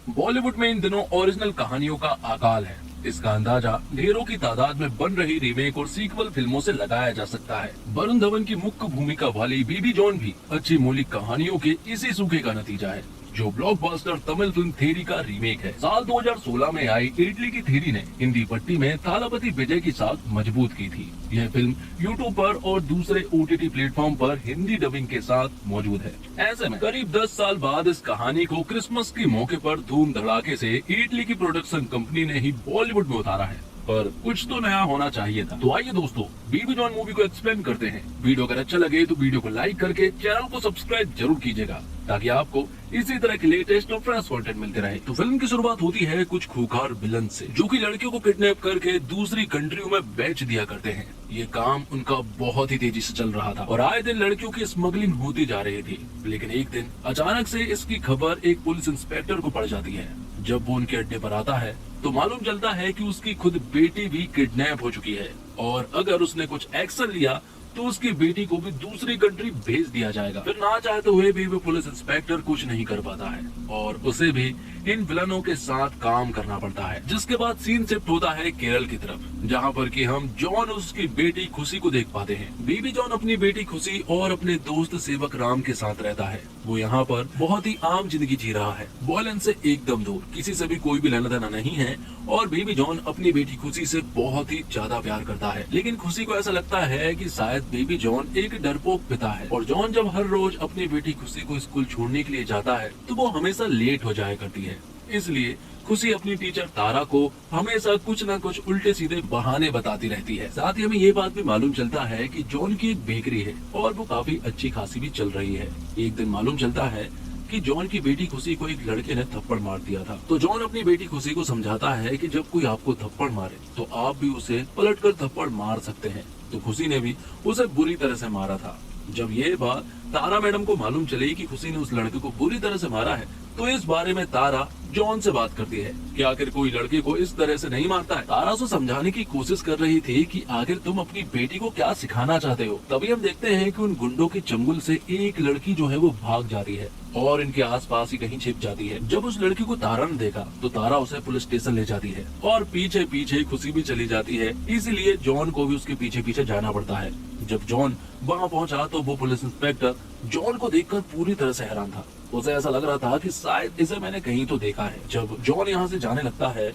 बॉलीवुड में इन दिनों ओरिजिनल कहानियों का अकाल है। इसका अंदाजा ढेरों की तादाद में बन रही रीमेक और सीक्वल फिल्मों से लगाया जा सकता है। वरुण धवन की मुख्य भूमिका वाली बेबी जॉन भी अच्छी मौलिक कहानियों के इसी सूखे का नतीजा है, जो ब्लॉकबस्टर तमिल फिल्म थेरी का रीमेक है। साल 2016 में आई इटली की थेरी ने हिंदी पट्टी में थालापति विजय की साख मजबूत की थी। यह फिल्म यूट्यूब पर और दूसरे OTT प्लेटफॉर्म पर हिंदी डबिंग के साथ मौजूद है। ऐसे में करीब 10 साल बाद इस कहानी को क्रिसमस के मौके पर धूम धड़ाके से इटली की प्रोडक्शन कंपनी ने ही बॉलीवुड में उतारा है। पर कुछ तो नया होना चाहिए था। तो आइए दोस्तों, बेबी जॉन मूवी को एक्सप्लेन करते हैं। वीडियो अगर अच्छा लगे तो वीडियो को लाइक करके चैनल को सब्सक्राइब जरूर कीजिएगा, ताकि आपको इसी तरह के लेटेस्ट और फ्रेश कंटेंट मिलते रहे। तो फिल्म की शुरुआत होती है कुछ खूंखार विलन से, जो कि लड़कियों को किडनैप करके दूसरी कंट्रियों में बेच दिया करते हैं। ये काम उनका बहुत ही तेजी से चल रहा था और आए दिन लड़कियों की स्मगलिंग होती जा रही थी। लेकिन एक दिन अचानक से इसकी खबर एक पुलिस इंस्पेक्टर को पड़ जाती है। जब वो उनके अड्डे पर आता है तो मालूम चलता है कि उसकी खुद बेटी भी किडनैप हो चुकी है और अगर उसने कुछ एक्शन लिया तो उसकी बेटी को भी दूसरी कंट्री भेज दिया जाएगा। फिर ना चाहते हुए भी वो पुलिस इंस्पेक्टर कुछ नहीं कर पाता है और उसे भी इन विलनों के साथ काम करना पड़ता है। जिसके बाद सीन शिफ्ट होता है केरल की तरफ, जहाँ पर कि हम जॉन उसकी बेटी खुशी को देख पाते हैं। बेबी जॉन अपनी बेटी खुशी और अपने दोस्त सेवक राम के साथ रहता है। वो यहाँ पर बहुत ही आम जिंदगी जी रहा है, वॉयलेंस से एकदम दूर, किसी से भी कोई भी लेना देना नहीं है। और बेबी जॉन अपनी बेटी खुशी से बहुत ही ज्यादा प्यार करता है। लेकिन खुशी को ऐसा लगता है कि शायद बेबी जॉन एक डरपोक पिता है और जॉन जब हर रोज अपनी बेटी खुशी को स्कूल छोड़ने के लिए जाता है तो वो हमेशा लेट हो जाया करती है। इसलिए खुशी अपनी टीचर तारा को हमेशा कुछ न कुछ उल्टे सीधे बहाने बताती रहती है। साथ ही हमें ये बात भी मालूम चलता है कि जॉन की एक बेकरी है और वो काफी अच्छी खासी भी चल रही है। एक दिन मालूम चलता है कि जॉन की बेटी खुशी को एक लड़के ने थप्पड़ मार दिया था। तो जॉन अपनी बेटी खुशी को समझाता है कि जब कोई आपको थप्पड़ मारे तो आप भी उसे पलटकर थप्पड़ मार सकते हैं। तो खुशी ने भी उसे बुरी तरह से मारा था। जब ये बात तारा मैडम को मालूम चली कि खुशी ने उस लड़के को बुरी तरह से मारा है तो इस बारे में तारा जॉन से बात करती है कि आखिर कोई लड़के को इस तरह से नहीं मारता है। तारा उसे समझाने की कोशिश कर रही थी कि आखिर तुम अपनी बेटी को क्या सिखाना चाहते हो। तभी हम देखते हैं कि उन गुंडों के चंगुल से एक लड़की जो है वो भाग जाती है और इनके आसपास ही कहीं छिप जाती है। जब उस लड़की को तारा ने देखा तो तारा उसे पुलिस स्टेशन ले जाती है और पीछे पीछे खुशी भी चली जाती है। इसीलिए जॉन को भी उसके पीछे पीछे जाना पड़ता है। जब जॉन वहाँ पहुँचा तो वो पुलिस इंस्पेक्टर जॉन को देखकर पूरी तरह से हैरान था। उसे ऐसा लग रहा था कि शायद इसे मैंने कहीं तो देखा है। जब जॉन यहाँ से जाने लगता है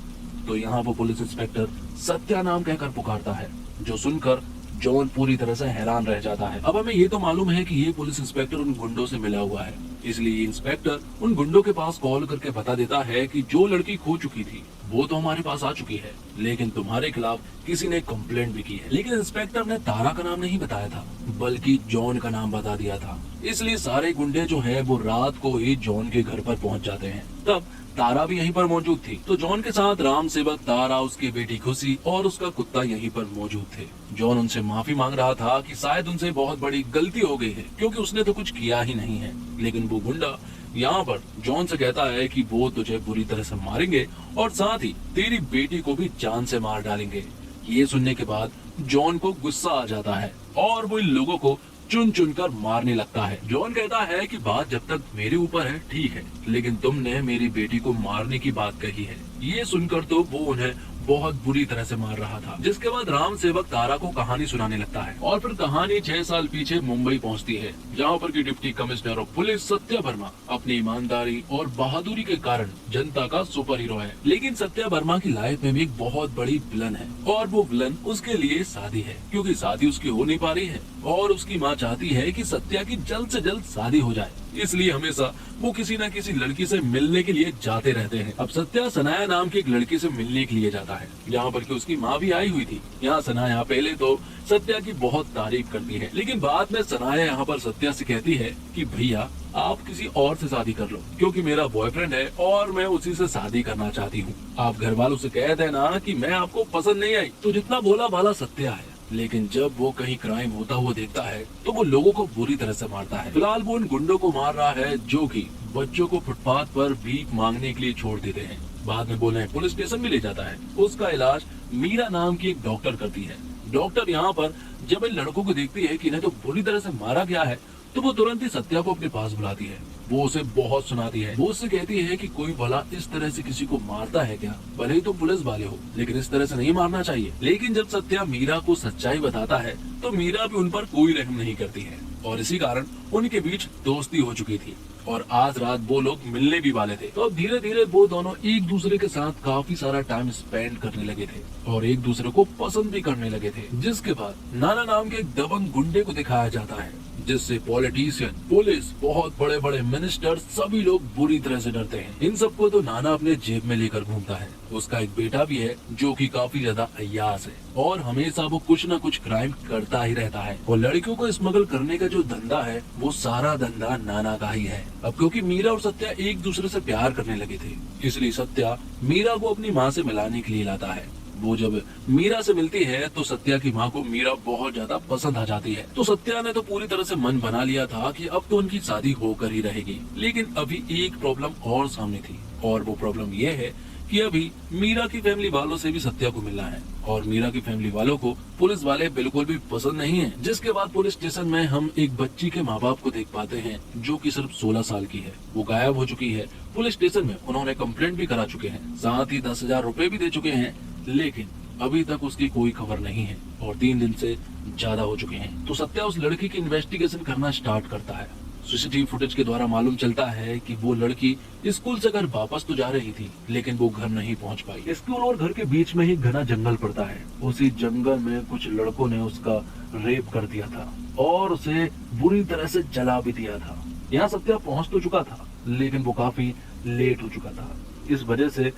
तो यहाँ वो पुलिस इंस्पेक्टर सत्या नाम कहकर पुकारता है, जो सुनकर जॉन पूरी तरह से हैरान रह जाता है। अब हमें ये तो मालूम है कि ये पुलिस इंस्पेक्टर उन गुंडों से मिला हुआ है, इसलिए इंस्पेक्टर उन गुंडों के पास कॉल करके बता देता है कि जो लड़की खो चुकी थी वो तो हमारे पास आ चुकी है, लेकिन तुम्हारे खिलाफ किसी ने कंप्लेंट भी की है। लेकिन इंस्पेक्टर ने तारा का नाम नहीं बताया था, बल्कि जॉन का नाम बता दिया था। इसलिए सारे गुंडे जो है वो रात को ही जॉन के घर पर पहुंच जाते हैं। तब तारा भी यहीं पर मौजूद थी। तो जॉन के साथ राम सेवक, तारा, उसकी बेटी खुशी और उसका कुत्ता यहीं पर मौजूद थे। जॉन उनसे माफी मांग रहा था कि शायद उनसे बहुत बड़ी गलती हो गई है, क्योंकि उसने तो कुछ किया ही नहीं है। लेकिन वो गुंडा यहाँ पर जॉन से कहता है कि वो तुझे बुरी तरह से मारेंगे और साथ ही तेरी बेटी को भी जान से मार डालेंगे। ये सुनने के बाद जॉन को गुस्सा आ जाता है और वो इन लोगों को चुन चुन कर मारने लगता है। जॉन कहता है कि बात जब तक मेरे ऊपर है ठीक है, लेकिन तुमने मेरी बेटी को मारने की बात कही है। ये सुनकर तो वो उन्हें बहुत बुरी तरह से मार रहा था। जिसके बाद राम सेवक तारा को कहानी सुनाने लगता है और फिर कहानी 6 साल पीछे मुंबई पहुंचती है, जहां पर की deputy commissioner of police Satya Verma अपनी ईमानदारी और बहादुरी के कारण जनता का सुपर हीरो है। लेकिन सत्या वर्मा की लाइफ में भी एक बहुत बड़ी विलन है और वो विलन उसके लिए शादी है, क्योंकि शादी उसकी हो नहीं पा रही है और उसकी माँ चाहती है कि सत्या की जल्द से जल्द शादी हो जाए। इसलिए हमेशा वो किसी न किसी लड़की से मिलने के लिए जाते रहते हैं। अब सत्या सनाया नाम की एक लड़की से मिलने के लिए जाता है, यहाँ पर कि उसकी माँ भी आई हुई थी। यहाँ सनाया पहले तो सत्या की बहुत तारीफ करती है, लेकिन बाद में सनाया यहाँ पर सत्या से कहती है कि भैया आप किसी और से शादी कर लो, क्योंकि मेरा बॉयफ्रेंड है और मैं उसी से शादी करना चाहती हूँ। आप घर वालों से कह देना कि मैं आपको पसंद नहीं आई। तो जितना भोला भाला सत्या है, लेकिन जब वो कहीं क्राइम होता हुआ देखता है तो वो लोगों को बुरी तरह से मारता है। फिलहाल वो उन गुंडों को मार रहा है जो कि बच्चों को फुटपाथ पर भीख मांगने के लिए छोड़ देते हैं। बाद में बोले पुलिस स्टेशन भी ले जाता है। उसका इलाज मीरा नाम की एक डॉक्टर करती है। डॉक्टर यहाँ पर जब इन लड़कों को देखती है कि इन्हें तो बुरी तरह से मारा गया है तो वो तुरंत ही सत्या को अपने पास बुलाती है। वो उसे बहुत सुनाती है। वो उससे कहती है कि कोई भला इस तरह से किसी को मारता है क्या? भले ही तुम पुलिस वाले हो, लेकिन इस तरह से नहीं मारना चाहिए। लेकिन जब सत्या मीरा को सच्चाई बताता है तो मीरा भी उन पर कोई रहम नहीं करती है और इसी कारण उनके बीच दोस्ती हो चुकी थी और आज रात वो लोग मिलने भी वाले थे। तो अब धीरे धीरे वो दोनों एक दूसरे के साथ काफी सारा टाइम स्पेंड करने लगे थे और एक दूसरे को पसंद भी करने लगे थे। जिसके बाद नाना नाम के एक दबंग गुंडे को दिखाया जाता है जिससे पॉलिटिशियन, पुलिस, बहुत बड़े बड़े मिनिस्टर सभी लोग बुरी तरह से डरते हैं। इन सबको तो नाना अपने जेब में लेकर घूमता है। उसका एक बेटा भी है जो कि काफी ज्यादा अय्यास है और हमेशा वो कुछ न कुछ क्राइम करता ही रहता है और लड़कियों को स्मगल करने का जो धंधा है वो सारा धंधा नाना का ही है। अब क्योंकि मीरा और सत्या एक दूसरे से प्यार करने लगे थे इसलिए सत्या मीरा को अपनी माँ से मिलाने के लिए लाता है। वो जब मीरा से मिलती है तो सत्या की माँ को मीरा बहुत ज्यादा पसंद आ जाती है। तो सत्या ने तो पूरी तरह से मन बना लिया था कि अब तो उनकी शादी होकर ही रहेगी। लेकिन अभी एक प्रॉब्लम और सामने थी और वो प्रॉब्लम ये है कि अभी मीरा की फैमिली वालों से भी सत्या को मिलना है और मीरा की फैमिली वालों को पुलिस वाले बिल्कुल भी पसंद नहीं है। जिसके बाद पुलिस स्टेशन में हम एक बच्ची के माँ बाप को देख पाते हैं जो कि सिर्फ 16 साल की है। वो गायब हो चुकी है। पुलिस स्टेशन में उन्होंने कंप्लेंट भी करा चुके हैं, साथ ही 10,000 रुपए भी दे चुके हैं, लेकिन अभी तक उसकी कोई खबर नहीं है और 3 दिन से ज्यादा हो चुके हैं। तो सत्या उस लड़की की इन्वेस्टिगेशन करना स्टार्ट करता है। सीसीटीवी फुटेज के द्वारा मालूम चलता है कि वो लड़की स्कूल से घर वापस तो जा रही थी लेकिन वो घर नहीं पहुंच पाई। स्कूल और घर के बीच में ही घना जंगल पड़ता है। उसी जंगल में कुछ लड़कों ने उसका रेप कर दिया था और उसे बुरी तरह से जला भी दिया था। यहाँ सत्या पहुंच तो चुका था लेकिन वो काफी लेट हो चुका था। इस वजह से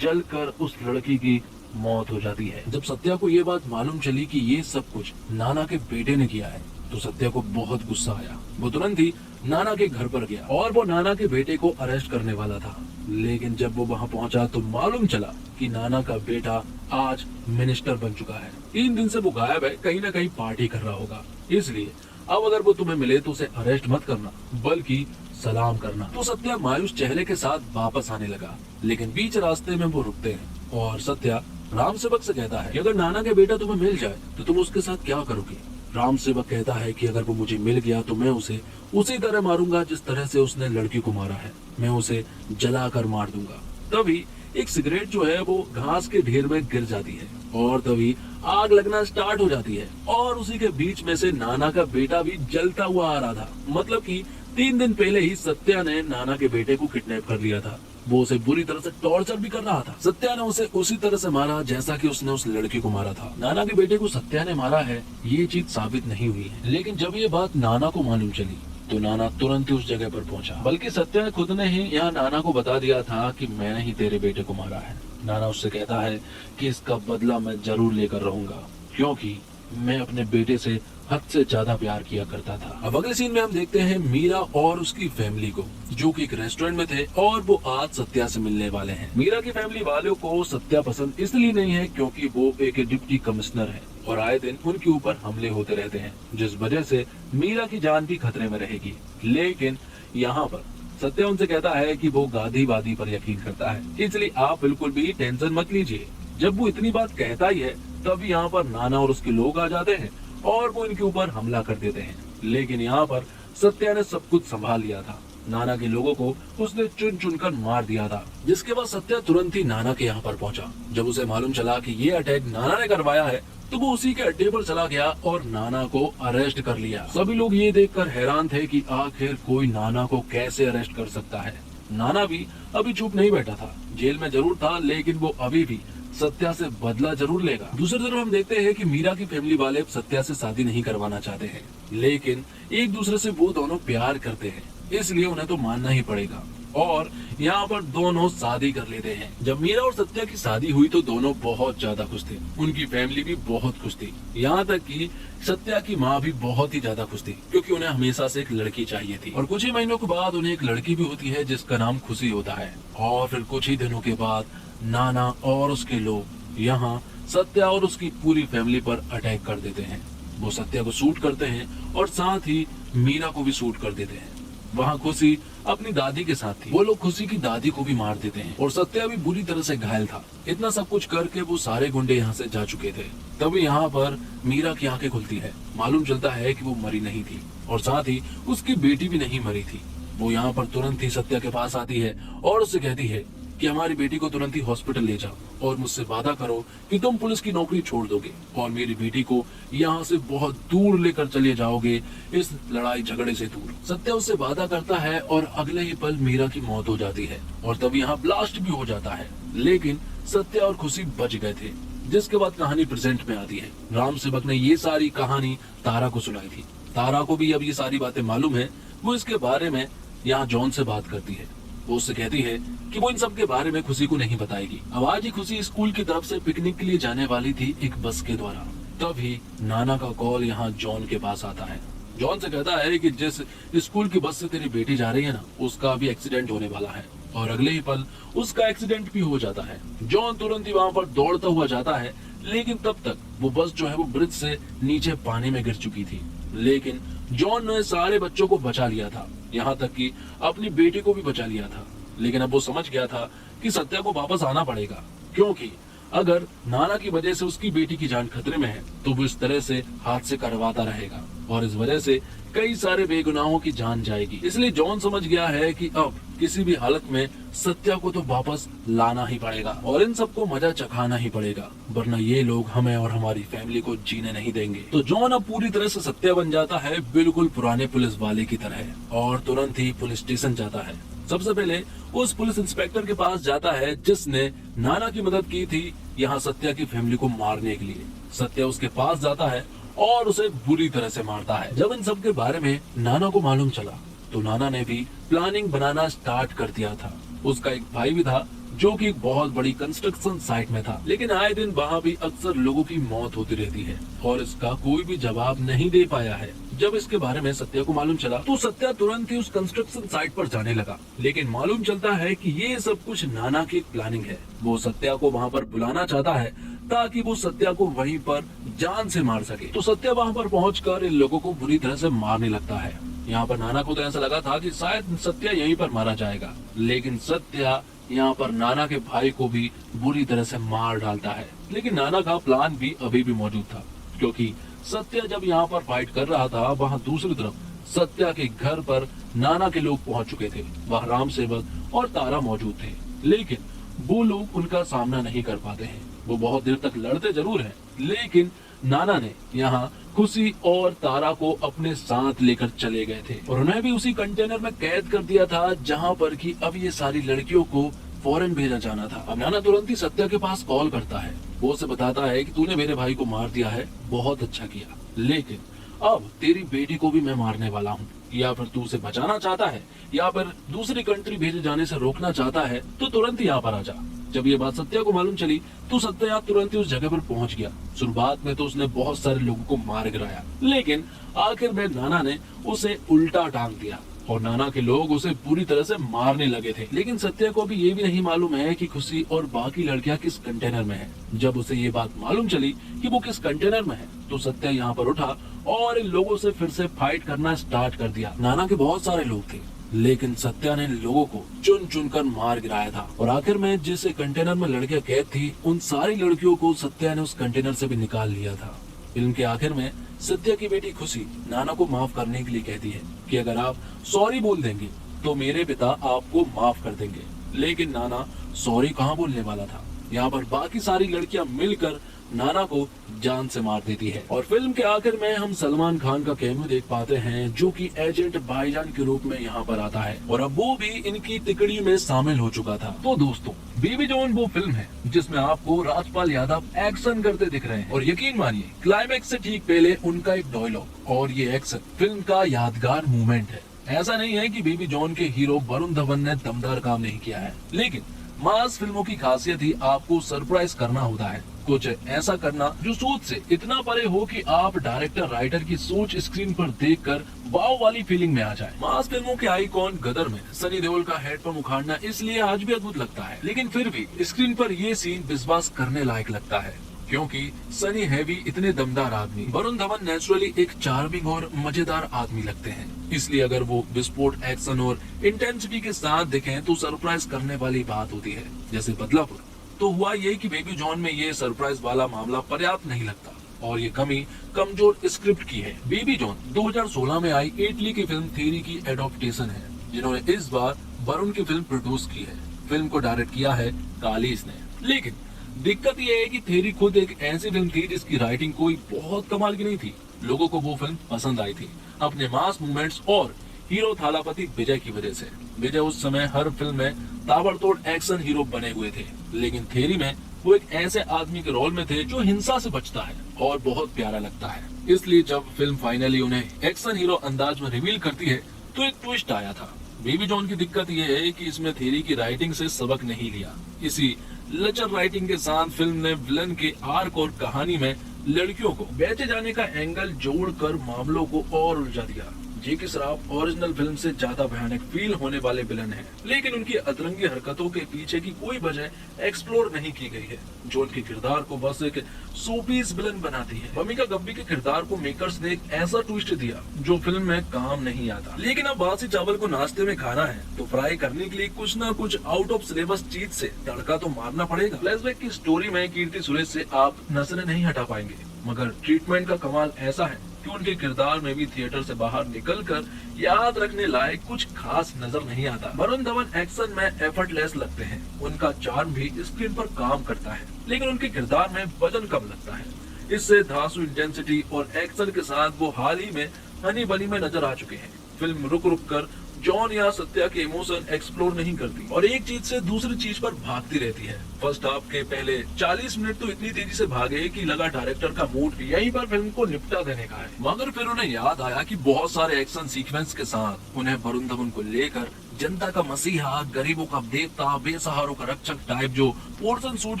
जलकर उस लड़की की मौत हो जाती है। जब सत्या को ये बात मालूम चली कि ये सब कुछ नाना के बेटे ने किया है तो सत्या को बहुत गुस्सा आया। वो तुरंत ही नाना के घर पर गया और वो नाना के बेटे को अरेस्ट करने वाला था। लेकिन जब वो वहाँ पहुँचा तो मालूम चला कि नाना का बेटा आज मिनिस्टर बन चुका है। 3 दिन से वो गायब है, कहीं ना कहीं पार्टी कर रहा होगा। इसलिए अब अगर वो तुम्हें मिले तो उसे अरेस्ट मत करना बल्कि सलाम करना। तो सत्या मायूस चेहरे के साथ वापस आने लगा लेकिन बीच रास्ते में वो रुकते हैं और सत्या राम सेवक से कहता है कि अगर नाना के बेटा तुम्हें मिल जाए तो तुम उसके साथ क्या करोगे? राम सेवक कहता है कि अगर वो मुझे मिल गया तो मैं उसे उसी तरह मारूंगा जिस तरह से उसने लड़की को मारा है। मैं उसे जलाकर मार दूंगा। तभी एक सिगरेट जो है वो घास के ढेर में गिर जाती है और तभी आग लगना स्टार्ट हो जाती है और उसी के बीच में से नाना का बेटा भी जलता हुआ आ रहा था। मतलब कि 3 दिन पहले ही सत्या ने नाना के बेटे को किडनैप कर लिया था। वो उसे बुरी तरह से टॉर्चर भी कर रहा था। सत्या ने उसे उसी तरह से मारा जैसा कि उसने उस लड़की को मारा था। नाना के बेटे को सत्या ने मारा है ये चीज साबित नहीं हुई है। लेकिन जब ये बात नाना को मालूम चली तो नाना तुरंत ही उस जगह पर पहुंचा। बल्कि सत्या ने खुद ने ही यहाँ नाना को बता दिया था कि मैंने ही तेरे बेटे को मारा है। नाना उससे कहता है कि इसका बदला मैं जरूर लेकर रहूंगा क्योंकि मैं अपने बेटे से हद से ज्यादा प्यार किया करता था। अब अगले सीन में हम देखते हैं मीरा और उसकी फैमिली को जो कि एक रेस्टोरेंट में थे और वो आज सत्या से मिलने वाले हैं। मीरा की फैमिली वालों को सत्या पसंद इसलिए नहीं है क्योंकि वो एक डिप्टी कमिश्नर है और आए दिन उनके ऊपर हमले होते रहते हैं जिस वजह से मीरा की जान भी खतरे में रहेगी। लेकिन यहाँ पर सत्या उनसे कहता है कि वो गांधीवादी पर यकीन करता है इसलिए आप बिल्कुल भी टेंशन मत लीजिए। जब वो इतनी बात कहता ही है तब यहाँ पर नाना और उसके लोग आ जाते हैं और वो इनके ऊपर हमला कर देते हैं। लेकिन यहाँ पर सत्या ने सब कुछ संभाल लिया था। नाना के लोगों को उसने चुन चुनकर मार दिया था। जिसके बाद सत्या तुरंत ही नाना के यहाँ पर पहुंचा। जब उसे मालूम चला कि ये अटैक नाना ने करवाया है तो वो उसी के अड्डे पर चला गया और नाना को अरेस्ट कर लिया। सभी लोग ये देखकर हैरान थे कि आखिर कोई नाना को कैसे अरेस्ट कर सकता है। नाना भी अभी चुप नहीं बैठा था, जेल में जरूर था लेकिन वो अभी भी सत्या से बदला जरूर लेगा। दूसरी तरफ हम देखते हैं कि मीरा की फैमिली वाले सत्या से शादी नहीं करवाना चाहते हैं लेकिन एक दूसरे से वो दोनों प्यार करते हैं इसलिए उन्हें तो मानना ही पड़ेगा और यहाँ पर दोनों शादी कर लेते हैं। जब मीरा और सत्या की शादी हुई तो दोनों बहुत ज्यादा खुश थे। उनकी फैमिली भी बहुत खुश थी। यहाँ तक कि सत्या की माँ भी बहुत ही ज्यादा खुश थी क्योंकि उन्हें हमेशा से एक लड़की चाहिए थी और कुछ ही महीनों के बाद उन्हें एक लड़की भी होती है जिसका नाम खुशी होता है। और फिर कुछ ही दिनों के बाद नाना और उसके लोग यहाँ सत्या और उसकी पूरी फैमिली पर अटैक कर देते हैं। वो सत्या को शूट करते हैं और साथ ही मीरा को भी शूट कर देते हैं। वहाँ खुशी अपनी दादी के साथ थी। वो लोग खुशी की दादी को भी मार देते हैं और सत्या भी बुरी तरह से घायल था। इतना सब कुछ करके वो सारे गुंडे यहाँ से जा चुके थे। तभी यहाँ पर मीरा की आंखें खुलती है। मालूम चलता है कि वो मरी नहीं थी और साथ ही उसकी बेटी भी नहीं मरी थी। वो यहाँ पर तुरंत ही सत्या के पास आती है और उससे कहती है कि हमारी बेटी को तुरंत ही हॉस्पिटल ले जाओ और मुझसे वादा करो कि तुम पुलिस की नौकरी छोड़ दोगे और मेरी बेटी को यहाँ से बहुत दूर लेकर चले जाओगे, इस लड़ाई झगड़े से दूर। सत्या उससे वादा करता है और अगले ही पल मीरा की मौत हो जाती है और तब यहाँ ब्लास्ट भी हो जाता है। लेकिन सत्या और खुशी बच गए थे। जिसके बाद कहानी प्रेजेंट में आती है। राम सेवक ने ये सारी कहानी तारा को सुनाई थी। तारा को भी अब ये सारी बातें मालूम है। वो इसके बारे में यहाँ जॉन से बात करती है। वो उससे कहती है कि वो इन सब के बारे में खुशी को नहीं बताएगी। अब आज ही खुशी स्कूल की तरफ से पिकनिक के लिए जाने वाली थी एक बस के द्वारा। तभी नाना का कॉल यहाँ जॉन के पास आता है। जॉन से कहता है कि जिस स्कूल की बस से तेरी बेटी जा रही है ना, उसका अभी एक्सीडेंट होने वाला है और अगले ही पल उसका एक्सीडेंट भी हो जाता है। जॉन तुरंत ही वहाँ पर दौड़ता हुआ जाता है, लेकिन तब तक वो बस जो है वो ब्रिज से नीचे पानी में गिर चुकी थी। लेकिन जॉन ने सारे बच्चों को बचा लिया था, यहाँ तक कि अपनी बेटी को भी बचा लिया था। लेकिन अब वो समझ गया था कि सत्या को वापस आना पड़ेगा, क्योंकि अगर नाना की वजह से उसकी बेटी की जान खतरे में है तो वो इस तरह से हादसे करवाता रहेगा और इस वजह से कई सारे बेगुनाहों की जान जाएगी। इसलिए जॉन समझ गया है कि अब किसी भी हालत में सत्या को तो वापस लाना ही पड़ेगा और इन सबको मजा चखाना ही पड़ेगा, वरना ये लोग हमें और हमारी फैमिली को जीने नहीं देंगे। तो जॉन अब पूरी तरह से सत्या बन जाता है, बिल्कुल पुराने पुलिस वाले की तरह, और तुरंत ही पुलिस स्टेशन जाता है। सबसे पहले उस पुलिस इंस्पेक्टर के पास जाता है जिसने नाना की मदद की थी यहाँ सत्या की फैमिली को मारने के लिए। सत्या उसके पास जाता है और उसे बुरी तरह से मारता है। जब इन सब के बारे में नाना को मालूम चला तो नाना ने भी प्लानिंग बनाना स्टार्ट कर दिया था। उसका एक भाई भी था जो कि एक बहुत बड़ी कंस्ट्रक्शन साइट में था, लेकिन आए दिन वहाँ भी अक्सर लोगों की मौत होती रहती है और इसका कोई भी जवाब नहीं दे पाया है। जब इसके बारे में सत्या को मालूम चला तो सत्या तुरंत ही उस कंस्ट्रक्शन साइट पर जाने लगा, लेकिन मालूम चलता है कि ये सब कुछ नाना की प्लानिंग है। वो सत्या को वहाँ पर बुलाना चाहता है ताकि वो सत्या को वहीं पर जान से मार सके। तो सत्या वहाँ पर पहुंचकर इन लोगों को बुरी तरह से मारने लगता है। यहाँ पर नाना को तो ऐसा लगा था कि शायद सत्या यहीं पर मारा जाएगा, लेकिन सत्या यहाँ पर नाना के भाई को भी बुरी तरह से मार डालता है। लेकिन नाना का प्लान भी अभी भी मौजूद था, क्योंकि सत्या जब यहाँ पर फाइट कर रहा था वहाँ दूसरी तरफ सत्या के घर पर नाना के लोग पहुंच चुके थे। वहाँ राम सेवक और तारा मौजूद थे, लेकिन वो लोग उनका सामना नहीं कर पाते हैं। वो बहुत देर तक लड़ते जरूर हैं, लेकिन नाना ने यहाँ खुशी और तारा को अपने साथ लेकर चले गए थे और उन्हें भी उसी कंटेनर में कैद कर दिया था जहाँ पर कि अब ये सारी लड़कियों को फौरन भेजा जाना था। अब नाना तुरंत ही सत्या के पास कॉल करता है। वो उसे बताता है कि तूने मेरे भाई को मार दिया है, बहुत अच्छा किया, लेकिन अब तेरी बेटी को भी मैं मारने वाला हूँ। या फिर तू उसे बचाना चाहता है या फिर दूसरी कंट्री भेजे जाने से रोकना चाहता है तो तुरंत ही यहाँ पर आ जा। जब ये बात सत्या को मालूम चली तो सत्या तुरंत ही उस जगह पर पहुंच गया। शुरुआत में तो उसने बहुत सारे लोगों को मार गिराया, लेकिन आखिर में नाना ने उसे उल्टा टांग दिया और नाना के लोग उसे पूरी तरह से मारने लगे थे। लेकिन सत्या को भी ये भी नहीं मालूम है कि खुशी और बाकी लड़कियां किस कंटेनर में है। जब उसे ये बात मालूम चली कि वो किस कंटेनर में है तो सत्या यहाँ पर उठा और इन लोगों से फिर से फाइट करना स्टार्ट कर दिया। नाना के बहुत सारे लोग थे, लेकिन सत्या ने लोगों को चुन चुन कर मार गिराया था और आखिर में जिस कंटेनर में लड़कियां कैद थी उन सारी लड़कियों को सत्या ने उस कंटेनर से भी निकाल लिया था। फिल्म के आखिर में सत्या की बेटी खुशी नाना को माफ करने के लिए कहती है कि अगर आप सॉरी बोल देंगे तो मेरे पिता आपको माफ कर देंगे। लेकिन नाना सॉरी कहाँ बोलने वाला था। यहाँ पर बाकी सारी लड़कियां मिलकर नाना को जान से मार देती है और फिल्म के आखिर में हम सलमान खान का कैमियो देख पाते हैं जो कि एजेंट भाईजान के रूप में यहाँ पर आता है और अब वो भी इनकी तिकड़ी में शामिल हो चुका था। तो दोस्तों, बेबी जॉन वो फिल्म है जिसमें आपको राजपाल यादव एक्शन करते दिख रहे हैं और यकीन मानिए क्लाइमैक्स से ठीक पहले उनका एक डायलॉग और ये एक्शन फिल्म का यादगार मोमेंट है। ऐसा नहीं है कि बेबी जॉन के हीरो वरुण धवन ने दमदार काम नहीं किया है, लेकिन मास फिल्मों की खासियत ही आपको सरप्राइज करना होता है। कुछ ऐसा करना जो सोच से इतना परे हो कि आप डायरेक्टर राइटर की सोच स्क्रीन पर देखकर वाव वाली फीलिंग में आ जाए। मास फिल्मों के आइकॉन गदर में सनी देओल का हेडपंप उखाड़ना इसलिए आज भी अद्भुत लगता है, लेकिन फिर भी स्क्रीन पर ये सीन विश्वास करने लायक लगता है। क्योंकि सनी है भी इतने दमदार आदमी। वरुण धवन नेचुरली एक चार्मिंग और मजेदार आदमी लगते हैं, इसलिए अगर वो विस्फोट, एक्शन और इंटेंसिटी के साथ दिखें तो सरप्राइज करने वाली बात होती है। जैसे बदलापुर। तो हुआ ये कि बेबी जॉन में ये सरप्राइज वाला मामला पर्याप्त नहीं लगता और ये कमी कमजोर स्क्रिप्ट की है। बेबी जॉन 2016 में आई इटली की फिल्म थेरी की एडॉप्टेशन है, जिन्होंने इस बार वरुण की फिल्म प्रोड्यूस की है। फिल्म को डायरेक्ट किया है कालीस ने। लेकिन दिक्कत ये है कि थेरी खुद एक ऐसी फिल्म थी जिसकी राइटिंग कोई बहुत कमाल की नहीं थी। लोगों को वो फिल्म पसंद आई थी अपने मास मूवमेंट्स और हीरो थालापति विजय की वजह से। विजय उस समय हर फिल्म में ताबड़तोड़ एक्शन हीरो बने हुए थे, लेकिन थेरी में वो एक ऐसे आदमी के रोल में थे जो हिंसा से बचता है और बहुत प्यारा लगता है। इसलिए जब फिल्म फाइनली उन्हें एक्शन हीरो अंदाज में रिवील करती है तो एक ट्विस्ट आया था। बेबी जॉन की दिक्कत ये है कि इसमें थेरी की राइटिंग से सबक नहीं लिया। इसी लचर राइटिंग के साथ फिल्म ने विलन के आर्क और कहानी में लड़कियों को बेचे जाने का एंगल जोड़कर मामलों को और उलझा दिया। जेकी श्रॉफ ओरिजिनल फिल्म से ज्यादा भयानक फील होने वाले विलन हैं, लेकिन उनकी अतरंगी हरकतों के पीछे की कोई वजह एक्सप्लोर नहीं की गई है, जो उनके किरदार को बस एक शोपीस विलन बनाती है। भूमिका गब्बी के किरदार को मेकर्स ने एक ऐसा ट्विस्ट दिया जो फिल्म में काम नहीं आता। लेकिन अब बासी चावल को नाश्ते में खाना है तो फ्राई करने के लिए कुछ न कुछ आउट ऑफ सिलेबस चीज से तड़का तो मारना पड़ेगा। फ्लैशबैक की स्टोरी में कीर्ति सुरेश से आप नजरें नहीं हटा पाएंगे, मगर ट्रीटमेंट का कमाल ऐसा है कि उनके किरदार में भी थिएटर से बाहर निकलकर याद रखने लायक कुछ खास नजर नहीं आता। वरुण धवन एक्शन में एफर्टलेस लगते हैं, उनका चार्म भी स्क्रीन पर काम करता है, लेकिन उनके किरदार में वजन कम लगता है। इससे धांसू इंटेंसिटी और एक्शन के साथ वो हाल ही में हनी बनी में नजर आ चुके हैं। फिल्म रुक रुक कर जॉन या सत्या के इमोशन एक्सप्लोर नहीं करती और एक चीज से दूसरी चीज पर भागती रहती है। फर्स्ट हाफ के पहले 40 मिनट तो इतनी तेजी से भागे कि लगा डायरेक्टर का मूड यहीं पर फिल्म को निपटा देने का है। मगर फिर उन्हें याद आया कि बहुत सारे एक्शन सीक्वेंस के साथ उन्हें वरुण धवन को लेकर जनता का मसीहा, गरीबों का देवता, बेसहारों का रक्षक टाइप जो पोर्शन शूट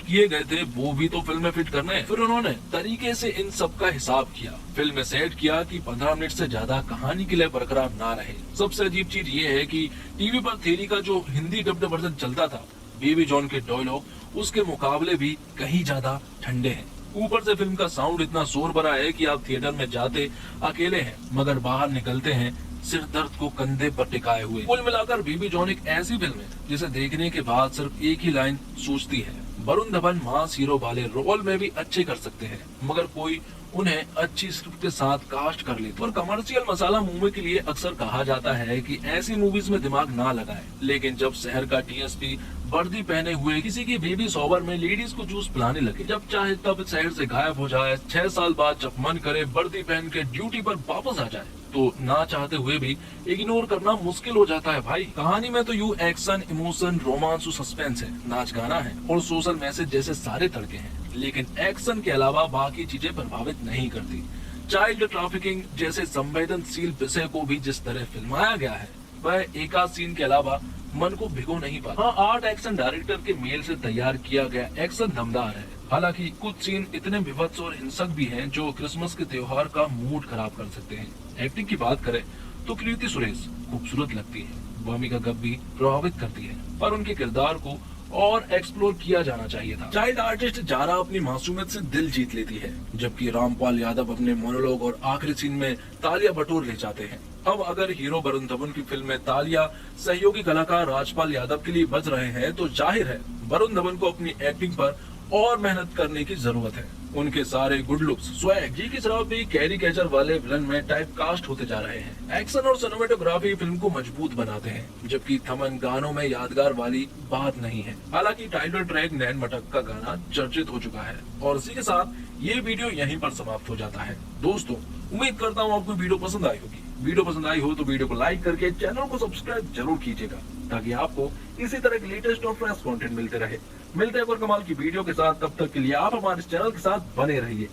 किए गए थे वो भी तो फिल्म में फिट करने हैं। फिर उन्होंने तरीके से इन सब का हिसाब किया, फिल्म में सेट किया कि 15 मिनट से ज्यादा कहानी के लिए बरकरार ना रहे। सबसे अजीब चीज ये है कि टीवी पर थेरी का जो हिंदी डब्ड वर्जन चलता था, बेबी जॉन के डायलॉग उसके मुकाबले भी कहीं ज्यादा ठंडे हैं। ऊपर से फिल्म का साउंड इतना शोर भरा है कि आप थिएटर में जाते अकेले हैं, मगर बाहर निकलते हैं सिर दर्द को कंधे पर टिकाए हुए। कुल मिलाकर बेबी जॉन एक ऐसी फिल्म है जिसे देखने के बाद सिर्फ एक ही लाइन सोचती है, वरुण धवन मास हीरो वाले रोल में भी अच्छे कर सकते हैं, मगर कोई उन्हें अच्छी स्क्रिप्ट के साथ कास्ट कर लेते। और कमर्शियल मसाला मूवी के लिए अक्सर कहा जाता है कि ऐसी मूवीज में दिमाग ना लगाएं, लेकिन जब शहर का टीएसपी वर्दी पहने हुए किसी की बेबी शॉवर में लेडीज को जूस पिलाने लगे, जब चाहे तब शहर से गायब हो जाए, 6 साल बाद जब मन करे वर्दी पहन के ड्यूटी पर वापस आ जाए, तो ना चाहते हुए भी इग्नोर करना मुश्किल हो जाता है भाई। कहानी में तो यू एक्शन, इमोशन, रोमांस और सस्पेंस है, नाच गाना है और सोशल मैसेज जैसे सारे तड़के हैं, लेकिन एक्शन के अलावा बाकी चीजें प्रभावित नहीं करती। चाइल्ड ट्रैफिकिंग जैसे संवेदनशील विषय को भी जिस तरह फिल्माया गया है, वह एकाध सीन के अलावा मन को भिगो नहीं पाता। हाँ, आर्ट एक्शन डायरेक्टर के मेल से तैयार किया गया एक्शन दमदार है, हालांकि कुछ सीन इतने विभत्स और हिंसक भी हैं जो क्रिसमस के त्योहार का मूड खराब कर सकते हैं। एक्टिंग की बात करें तो कीर्ति सुरेश खूबसूरत लगती है, भूमिका गब्बी प्रभावित करती है, पर उनके किरदार को और एक्सप्लोर किया जाना चाहिए था। चाइल्ड आर्टिस्ट जारा अपनी मासूमियत से दिल जीत लेती है, जबकि रामपाल यादव अपने मोनोलॉग और आखिरी सीन में तालियां बटोर ले जाते हैं। अब अगर हीरो वरुण धवन की फिल्म में तालियां सहयोगी कलाकार राजपाल यादव के लिए बज रहे हैं, तो जाहिर है वरुण धवन को अपनी एक्टिंग पर और मेहनत करने की जरूरत है। उनके सारे गुड लुक्स, स्वैग, जेकी श्रॉफ भी कैरिकेचर वाले विलन में टाइप कास्ट होते जा रहे हैं। एक्शन और सिनेमेटोग्राफी फिल्म को मजबूत बनाते हैं, जबकि थमन गानों में यादगार वाली बात नहीं है। हालांकि टाइटल ट्रैक नैन मटक का गाना चर्चित हो चुका है। और इसी के साथ ये वीडियो यहीं पर समाप्त हो जाता है। दोस्तों, उम्मीद करता हूँ आपको वीडियो पसंद आई होगी। वीडियो पसंद आई हो तो वीडियो को लाइक करके चैनल को सब्सक्राइब जरूर कीजिएगा, ताकि आपको इसी तरह के लेटेस्ट और फ्रेश कंटेंट मिलते रहे। मिलते हैं और कमाल की वीडियो के साथ, तब तक के लिए आप हमारे चैनल के साथ बने रहिए।